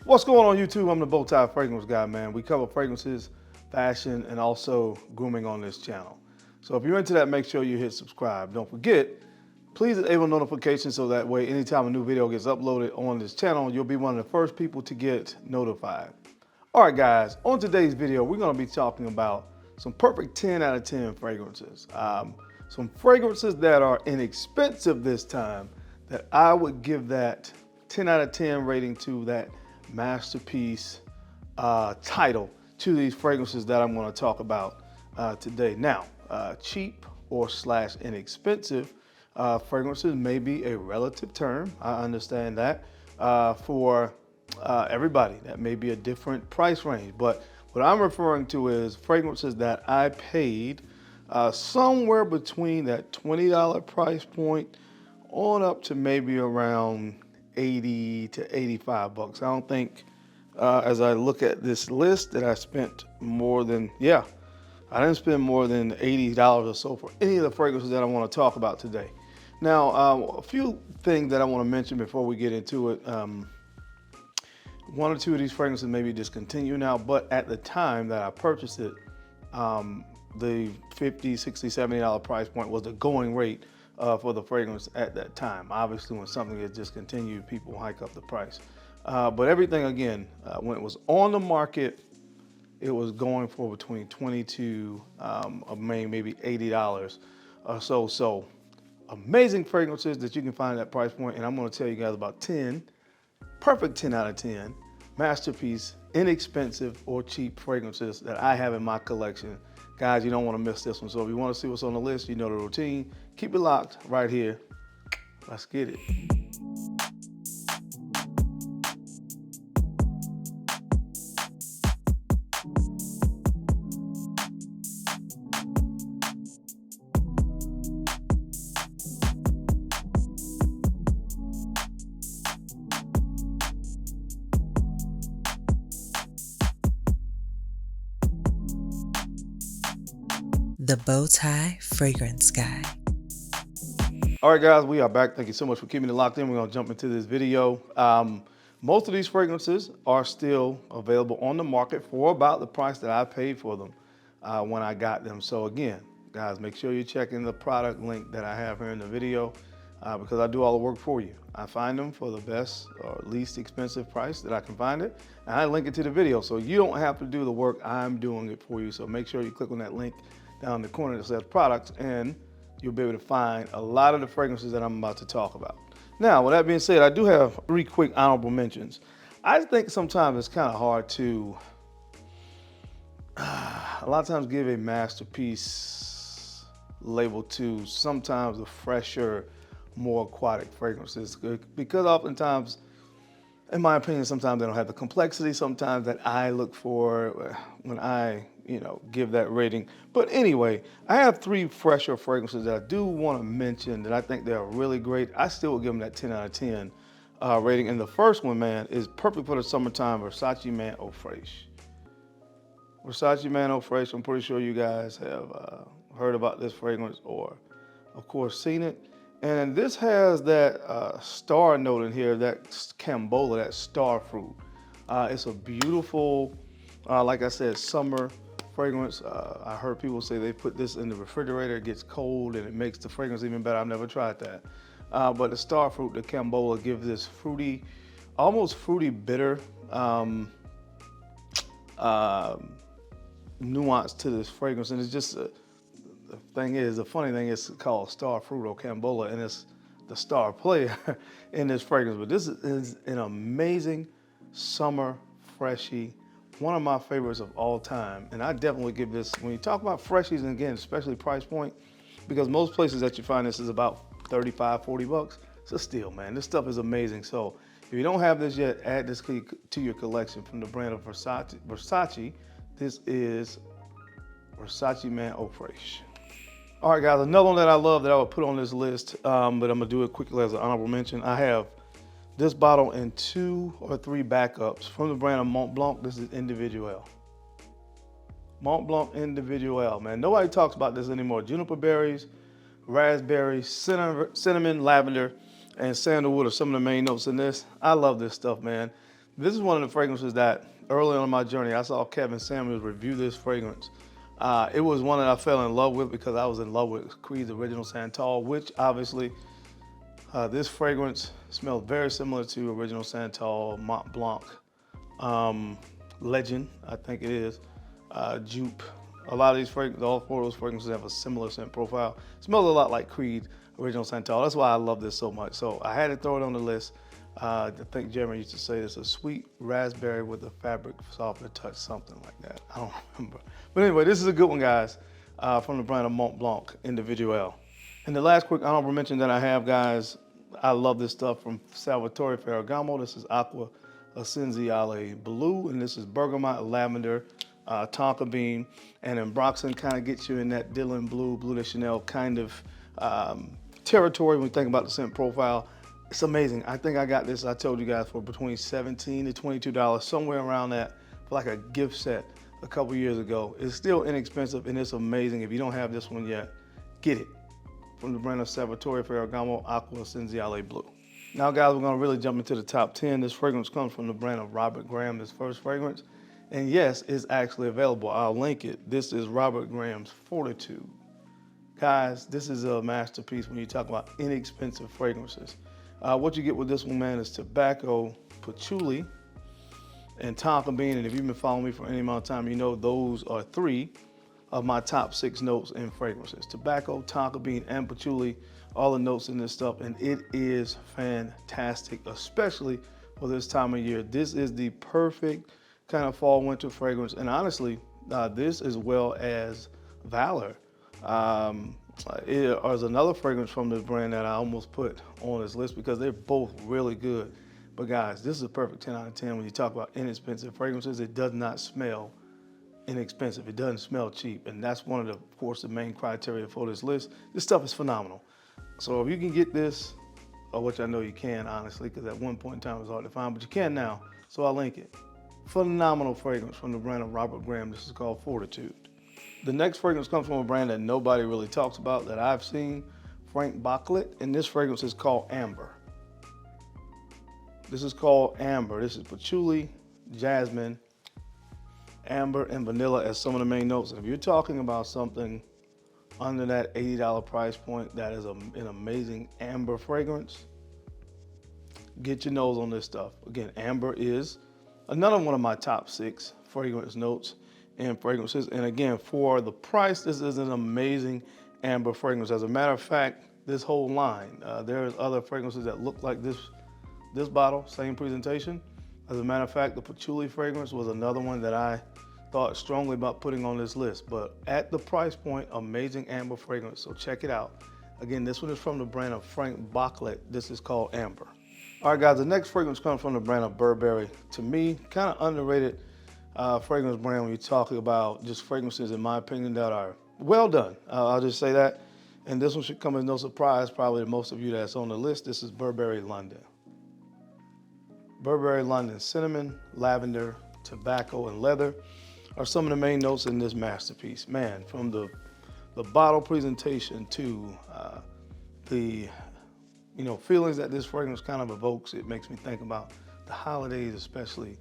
What's going on YouTube? I'm the BowTie Fragrance Guy, man. We cover fragrances, fashion, and also grooming on this channel. So if you're into that, make sure you hit subscribe. Don't forget, please enable notifications so that way anytime a new video gets uploaded on this channel, you'll be one of the first people to get notified. All right, guys, on today's video, we're gonna be talking about some perfect 10 out of 10 fragrances. Some fragrances that are inexpensive this time that I would give that 10 out of 10 rating to, that masterpiece title to these fragrances that I'm going to talk about today. Now, cheap or slash inexpensive fragrances may be a relative term. I understand that. For everybody, that may be a different price range. But what I'm referring to is fragrances that I paid somewhere between that $20 price point on up to maybe around 80 to 85 bucks. I don't think, as I look at this list, that I spent more than, I didn't spend more than $80 or so for any of the fragrances that I want to talk about today. Now, a few things that I want to mention before we get into it. One or two of these fragrances may be discontinued now, but at the time that I purchased it, the $50, $60, $70 price point was the going rate for the fragrance at that time. Obviously, when something is discontinued, people hike up the price. But everything, again, when it was on the market, it was going for between $20 to maybe $80 or so. So amazing fragrances that you can find at that price point. And I'm going to tell you guys about 10, perfect 10 out of 10, masterpiece, inexpensive or cheap fragrances that I have in my collection. Guys, you don't want to miss this one. So if you want to see what's on the list, you know the routine. Keep it locked right here. Let's get it. The BowTie Fragrance Guy. All right, guys, we are back. Thank you so much for keeping it locked in. We're going to jump into this video. Most of these fragrances are still available on the market for about the price that I paid for them when I got them. So again, guys, make sure you're checking the product link that I have here in the video because I do all the work for you. I find them for the best or least expensive price that I can find it, and I link it to the video. So you don't have to do the work. I'm doing it for you. So make sure you click on that link down in the corner that says products, and you'll be able to find a lot of the fragrances that I'm about to talk about. Now, with that being said, I do have 3 quick honorable mentions. I think sometimes it's kind of hard to, a lot of times, give a masterpiece label to sometimes the fresher, more aquatic fragrances, because oftentimes, in my opinion, sometimes they don't have the complexity sometimes that I look for when I, give that rating. But anyway, I have 3 fresher fragrances that I do want to mention that I think they're really great. I still would give them that 10 out of 10 rating. And the first one, man, is perfect for the summertime, Versace Man Eau Fraiche. Versace Man Eau Fraiche, I'm pretty sure you guys have heard about this fragrance or, of course, seen it. And this has that star note in here, that Cambola, that star fruit. It's a beautiful, like I said, summer fragrance. I heard people say they put this in the refrigerator, it gets cold and it makes the fragrance even better. I've never tried that. But the star fruit, the Cambola, gives this fruity, almost fruity bitter nuance to this fragrance. And it's just, the funny thing is it's called star fruit or Cambola, and it's the star player in this fragrance. But this is an amazing summer freshy, one of my favorites of all time. And I definitely give this, when you talk about freshies, and again, especially price point, because most places that you find this is about 35, 40 bucks. It's a steal, man. This stuff is amazing. So if you don't have this yet, add this to your collection from the brand of Versace. This is Versace Man Eau Fraiche. All right, guys, another one that I love that I would put on this list, but I'm gonna do it quickly as an honorable mention. I have this bottle and 2 or 3 backups from the brand of Mont Blanc. This is Individuel. Mont Blanc Individuel, man. Nobody talks about this anymore. Juniper berries, raspberry, cinnamon, lavender, and sandalwood are some of the main notes in this. I love this stuff, man. This is one of the fragrances that early on in my journey, I saw Kevin Samuels review this fragrance. It was one that I fell in love with because I was in love with Creed's original Santal, which obviously this fragrance smells very similar to original Santal, Mont Blanc, Legend, I think it is, Jupe. A lot of these fragrances, all four of those fragrances have a similar scent profile. Smells a lot like Creed original Santal. That's why I love this so much. So I had to throw it on the list. I think Jeremy used to say it's a sweet raspberry with a fabric softener touch, something like that. I don't remember. But anyway, this is a good one, guys, from the brand of Mont Blanc Individuel. And the last quick honorable mention that I have, guys, I love this stuff from Salvatore Ferragamo. This is Acqua Di Blue, and this is bergamot, lavender, tonka bean, and Embroxin kind of gets you in that Dylan Blue, Blue de Chanel kind of territory when we think about the scent profile. It's amazing. I think I got this, I told you guys, for between $17 to $22, somewhere around that, for like a gift set a couple years ago. It's still inexpensive and it's amazing. If you don't have this one yet, get it. From the brand of Salvatore Ferragamo, Acqua Di Blue. Now, guys, we're gonna really jump into the top 10. This fragrance comes from the brand of Robert Graham, this first fragrance. And yes, it's actually available. I'll link it. This is Robert Graham's Fortitude. Guys, this is a masterpiece when you talk about inexpensive fragrances. What you get with this one, man, is tobacco, patchouli, and tonka bean. And if you've been following me for any amount of time, you know those are three of my top 6 notes in fragrances. Tobacco, tonka bean, and patchouli, all the notes in this stuff. And it is fantastic, especially for this time of year. This is the perfect kind of fall winter fragrance. And honestly, this as well as Valor. There's another fragrance from this brand that I almost put on this list because they're both really good. But guys, this is a perfect 10 out of 10 when you talk about inexpensive fragrances. It does not smell inexpensive. It doesn't smell cheap. And that's one of course, the main criteria for this list. This stuff is phenomenal. So if you can get this, which I know you can, honestly, because at one point in time it was hard to find, but you can now, so I'll link it. Phenomenal fragrance from the brand of Robert Graham. This is called Fortitude. The next fragrance comes from a brand that nobody really talks about that I've seen, Franck Boclet, and this fragrance is called Amber. This is called Amber. This is patchouli, jasmine, amber, and vanilla as some of the main notes. And if you're talking about something under that $80 price point that is an amazing amber fragrance, get your nose on this stuff. Again, amber is another one of my top 6 fragrance notes and fragrances. And again, for the price, this is an amazing amber fragrance. As a matter of fact, this whole line, there's other fragrances that look like this bottle, same presentation. As a matter of fact, the patchouli fragrance was another one that I thought strongly about putting on this list. But at the price point, amazing amber fragrance, so check it out. Again, this one is from the brand of Franck Boclet. This is called Amber. All right, guys, the next fragrance comes from the brand of Burberry. To me, kind of underrated fragrance brand when you're talking about just fragrances, in my opinion, that are well done. I'll just say that. And this one should come as no surprise, probably to most of you that's on the list. This is Burberry London. Burberry London, cinnamon, lavender, tobacco, and leather are some of the main notes in this masterpiece. Man, from the bottle presentation to the feelings that this fragrance kind of evokes, it makes me think about the holidays, especially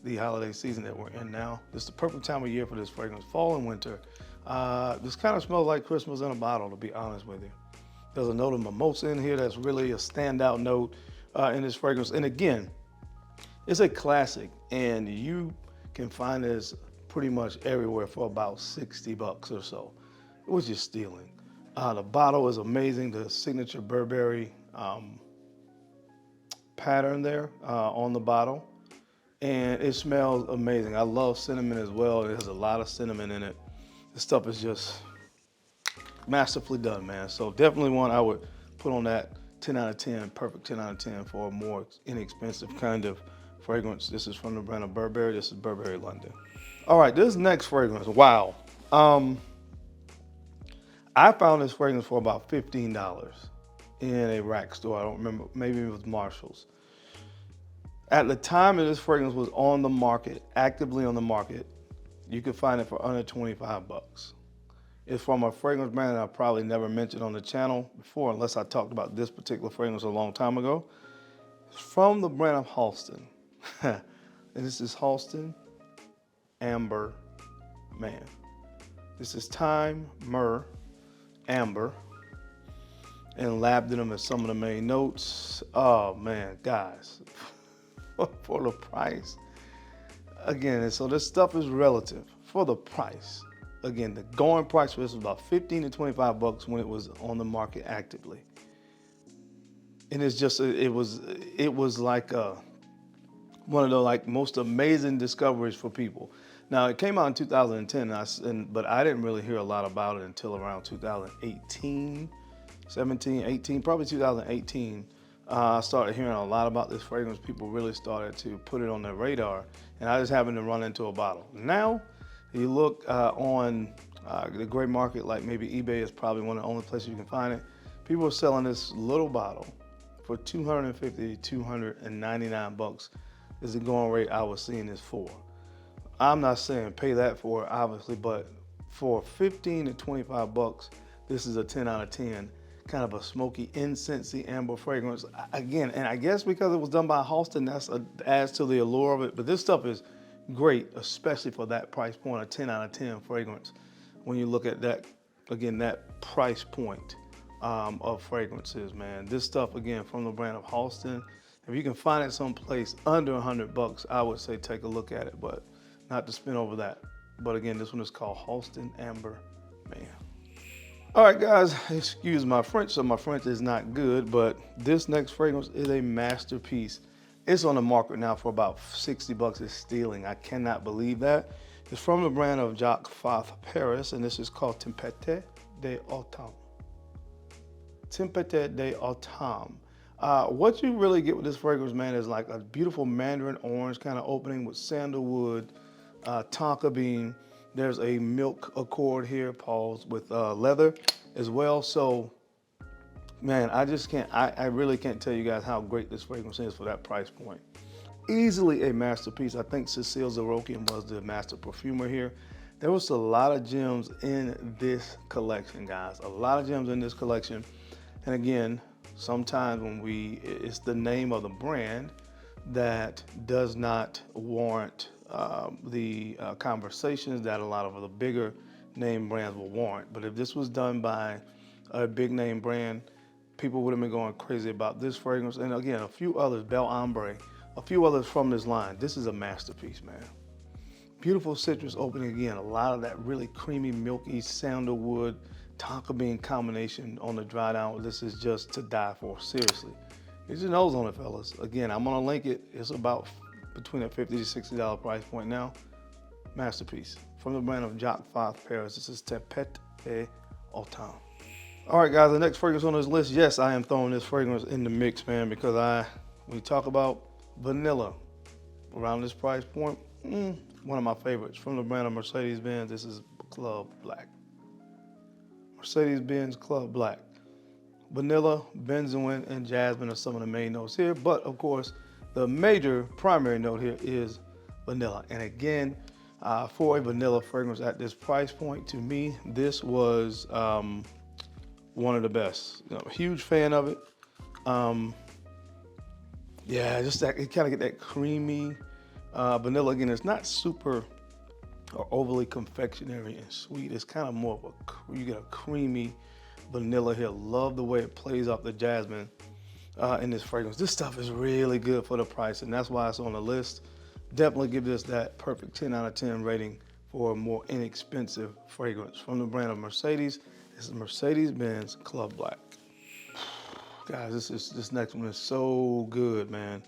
the holiday season that we're in now. This is the perfect time of year for this fragrance, fall and winter. This kind of smells like Christmas in a bottle, to be honest with you. There's a note of mimosa in here that's really a standout note in this fragrance. And again, it's a classic, and you can find this pretty much everywhere for about $60 or so, which is stealing. The bottle is amazing, the signature Burberry pattern there on the bottle. And it smells amazing. I love cinnamon as well. It has a lot of cinnamon in it. This stuff is just masterfully done, man. So definitely one I would put on that 10 out of 10, perfect 10 out of 10 for a more inexpensive kind of fragrance. This is from the brand of Burberry. This is Burberry London. All right, this next fragrance, wow. I found this fragrance for about $15 in a rack store. I don't remember, maybe it was Marshall's. At the time that this fragrance was on the market, actively on the market, you could find it for under 25 bucks. It's from a fragrance brand that I probably never mentioned on the channel before, unless I talked about this particular fragrance a long time ago. It's from the brand of Halston. and this is Halston Amber, man. This is thyme, myrrh, amber, and labdanum as some of the main notes. Oh man, guys, for the price. Again, and so this stuff is relative for the price. Again, the going price for this was about 15 to 25 bucks when it was on the market actively. And it's just, it was like one of the like most amazing discoveries for people. Now it came out in 2010, but I didn't really hear a lot about it until around 2018, 17, 18, probably 2018. I started hearing a lot about this fragrance. People really started to put it on their radar, and I just happened to run into a bottle. Now, you look on the gray market, like maybe eBay is probably one of the only places you can find it. People are selling this little bottle for 250 to 299 bucks is the going rate I was seeing this for. I'm not saying pay that for it, obviously, but for 15 to 25 bucks, this is a 10 out of 10. Kind of a smoky, incensey amber fragrance. Again, and I guess because it was done by Halston, that's adds to the allure of it. But this stuff is great, especially for that price point, a 10 out of 10 fragrance. When you look at that, again, that price point of fragrances, man. This stuff, again, from the brand of Halston. If you can find it someplace under 100 bucks, I would say take a look at it, but not to spend over that. But again, this one is called Halston Amber, man. All right, guys, excuse my French, so my French is not good, but this next fragrance is a masterpiece. It's on the market now for about 60 bucks. It's stealing. I cannot believe that. It's from the brand of Jacques Fath Paris, and this is called Tempete d'Automne. Tempete d'Automne. What you really get with this fragrance, man, is like a beautiful mandarin orange kind of opening with sandalwood, tonka bean. There's a milk accord here, pause, with leather as well. So, man, I just can't, I really can't tell you guys how great this fragrance is for that price point. Easily a masterpiece. I think Cecile Zarokian was the master perfumer here. There was a lot of gems in this collection, guys. A lot of gems in this collection. And again, sometimes when it's the name of the brand that does not warrant the conversations that a lot of the bigger name brands will warrant. But if this was done by a big name brand, people would have been going crazy about this fragrance. And again, a few others, Ambre, a few others from this line. This is a masterpiece, man. Beautiful citrus opening again. A lot of that really creamy, milky sandalwood, tonka bean combination on the dry down. This is just to die for, seriously. Get your nose on it, fellas. Again, I'm gonna link it. It's about between a $50 to $60 price point now. Masterpiece. From the brand of Jacques Fath Paris, this is Tempete d'Automne. All right, guys, the next fragrance on this list, yes, I am throwing this fragrance in the mix, man, because when we talk about vanilla around this price point, one of my favorites. From the brand of Mercedes-Benz, this is Club Black. Mercedes-Benz Club Black. Vanilla, benzoin, and jasmine are some of the main notes here, but of course, the major primary note here is vanilla. And again, for a vanilla fragrance at this price point, to me, this was one of the best. You know, huge fan of it. Yeah, just that, it kind of get that creamy vanilla. Again, it's not super or overly confectionery and sweet. It's kind of more of you get a creamy vanilla here. Love the way it plays off the jasmine in this fragrance. This stuff is really good for the price, and that's why it's on the list. Definitely give this that perfect 10 out of 10 rating for a more inexpensive fragrance. From the brand of Mercedes, this is Mercedes-Benz Club Black. Guys, this next one is so good, man.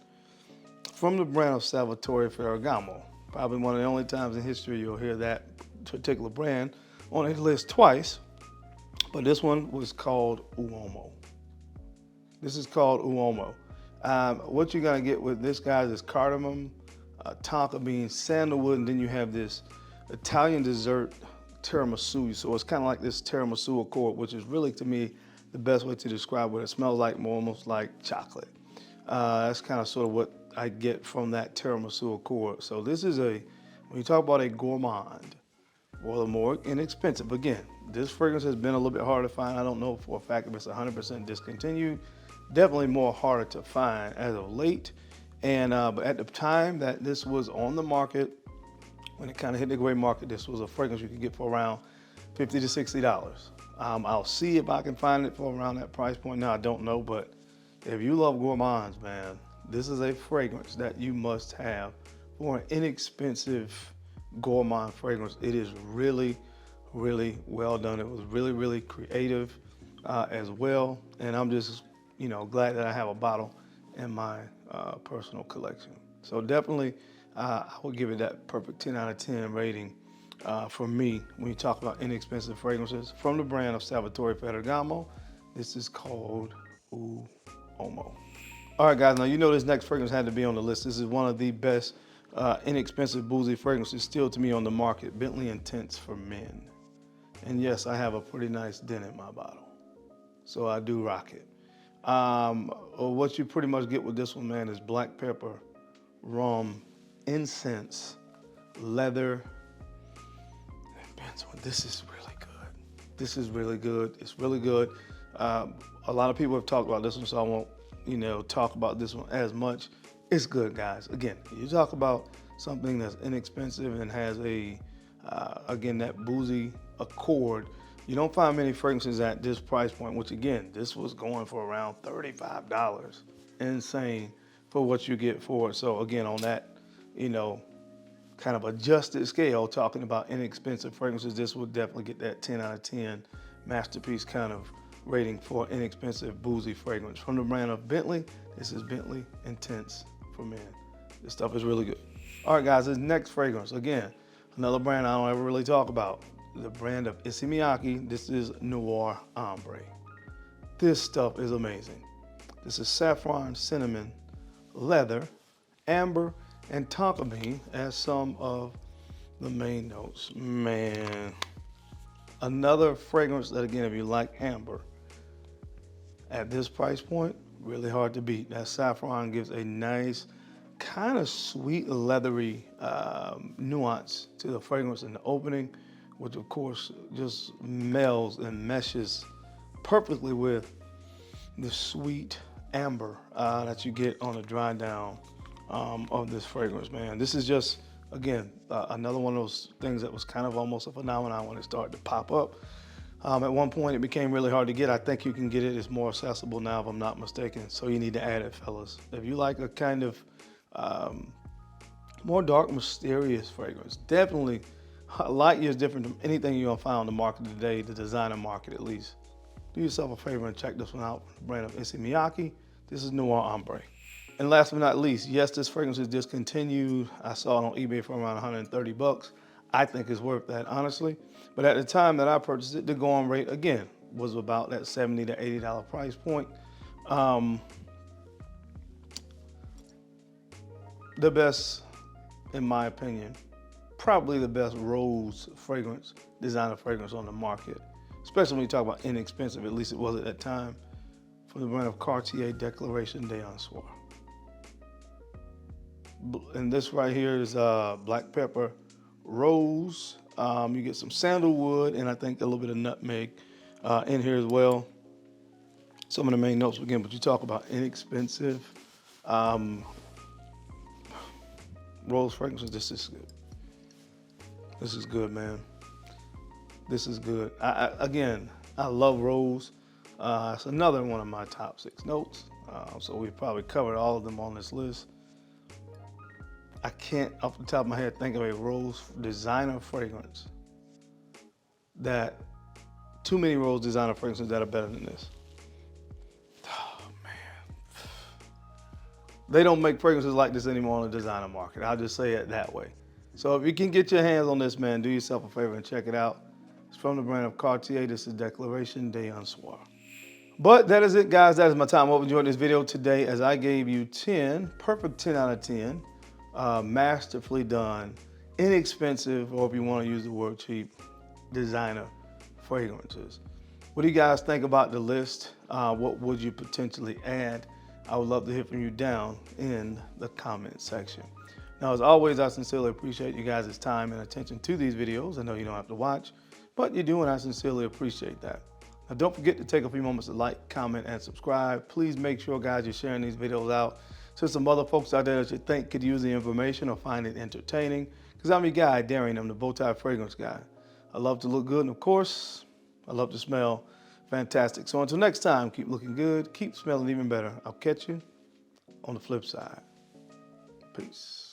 From the brand of Salvatore Ferragamo, probably one of the only times in history you'll hear that particular brand on a list twice, but this one was called Uomo. This is called Uomo. What you're gonna get with this, guys, is cardamom, tonka bean, sandalwood, and then you have this Italian dessert tiramisu. So it's kind of like this tiramisu accord, which is really, to me, the best way to describe what it smells like, more almost like chocolate. That's kind of sort of what I get from that tiramisu accord. So this is when you talk about a gourmand, or the more inexpensive, again, this fragrance has been a little bit harder to find. I don't know for a fact if it's 100% discontinued. Definitely more harder to find as of late. And but at the time that this was on the market, when it kind of hit the gray market, this was a fragrance you could get for around $50 to $60. I'll see if I can find it for around that price point. Now, I don't know, but if you love gourmands, man, this is a fragrance that you must have for an inexpensive gourmand fragrance. It is really, really well done. It was really, really creative as well. And I'm just, glad that I have a bottle in my personal collection. So definitely, I would give it that perfect 10 out of 10 rating for me when you talk about inexpensive fragrances from the brand of Salvatore Ferragamo. This is called Uomo. All right, guys, now you know this next fragrance had to be on the list. This is one of the best inexpensive boozy fragrances still to me on the market, Bentley Intense for men. And yes, I have a pretty nice dent in my bottle, so I do rock it. What you pretty much get with this one, man, is black pepper, rum, incense, leather, and benzoin. This is really good. This is really good. It's really good. A lot of people have talked about this one, so I won't, talk about this one as much. It's good, guys. Again, you talk about something that's inexpensive and has again, that boozy accord. You don't find many fragrances at this price point, which again, this was going for around $35. Insane for what you get for it. So again, on that, kind of adjusted scale, talking about inexpensive fragrances, this would definitely get that 10 out of 10 masterpiece kind of rating for inexpensive boozy fragrance. From the brand of Bentley, this is Bentley Intense for men. This stuff is really good. All right, guys, this next fragrance, again, another brand I don't ever really talk about. The brand of Issey Miyake. This is Noir Ambre. This stuff is amazing. This is saffron, cinnamon, leather, amber, and tonka bean as some of the main notes. Man, another fragrance that, again, if you like amber, at this price point, really hard to beat. That saffron gives a nice, kind of sweet, leathery nuance to the fragrance in the opening, which of course just melds and meshes perfectly with the sweet amber that you get on the dry down of this fragrance, man. This is just, again, another one of those things that was kind of almost a phenomenon when it started to pop up. At one point, it became really hard to get. I think you can get it. It's more accessible now, if I'm not mistaken. So you need to add it, fellas. If you like a kind of more dark, mysterious fragrance, definitely light years different from anything you're gonna find on the market today, the designer market at least. Do yourself a favor and check this one out. The brand of Issey Miyake. This is Noir Ambre. And last but not least, yes, this fragrance is discontinued. I saw it on eBay for around 130 bucks. I think it's worth that, honestly. But at the time that I purchased it, the going rate, again, was about that $70 to $80 price point. The best, in my opinion, probably the best rose fragrance, designer fragrance on the market, especially when you talk about inexpensive, at least it was at that time, from the brand of Cartier Declaration de Soir. And this right here is black pepper, rose. You get some sandalwood and I think a little bit of nutmeg in here as well. Some of the main notes again, but you talk about inexpensive rose fragrances. This is good. This is good, man. This is good. Again, I love rose. It's another one of my top 6 notes. So we've probably covered all of them on this list. I can't, off the top of my head, think of a rose designer fragrance too many rose designer fragrances that are better than this. Oh, man. They don't make fragrances like this anymore on the designer market. I'll just say it that way. So if you can get your hands on this, man, do yourself a favor and check it out. It's from the brand of Cartier. This is Declaration de Soir. But that is it, guys. That is my time. I hope you enjoyed this video today as I gave you 10, perfect 10 out of 10. Masterfully done, inexpensive, or if you want to use the word cheap, designer fragrances. What do you guys think about the list? What would you potentially add? I would love to hear from you down in the comment section. Now, as always, I sincerely appreciate you guys' time and attention to these videos. I know you don't have to watch, but you do, and I sincerely appreciate that. Now, don't forget to take a few moments to like, comment, and subscribe. Please make sure, guys, you're sharing these videos out to some other folks out there that you think could use the information or find it entertaining. Because I'm your guy, Darian. I'm the BowTie Fragrance Guy. I love to look good, and of course, I love to smell fantastic. So until next time, keep looking good, keep smelling even better. I'll catch you on the flip side. Peace.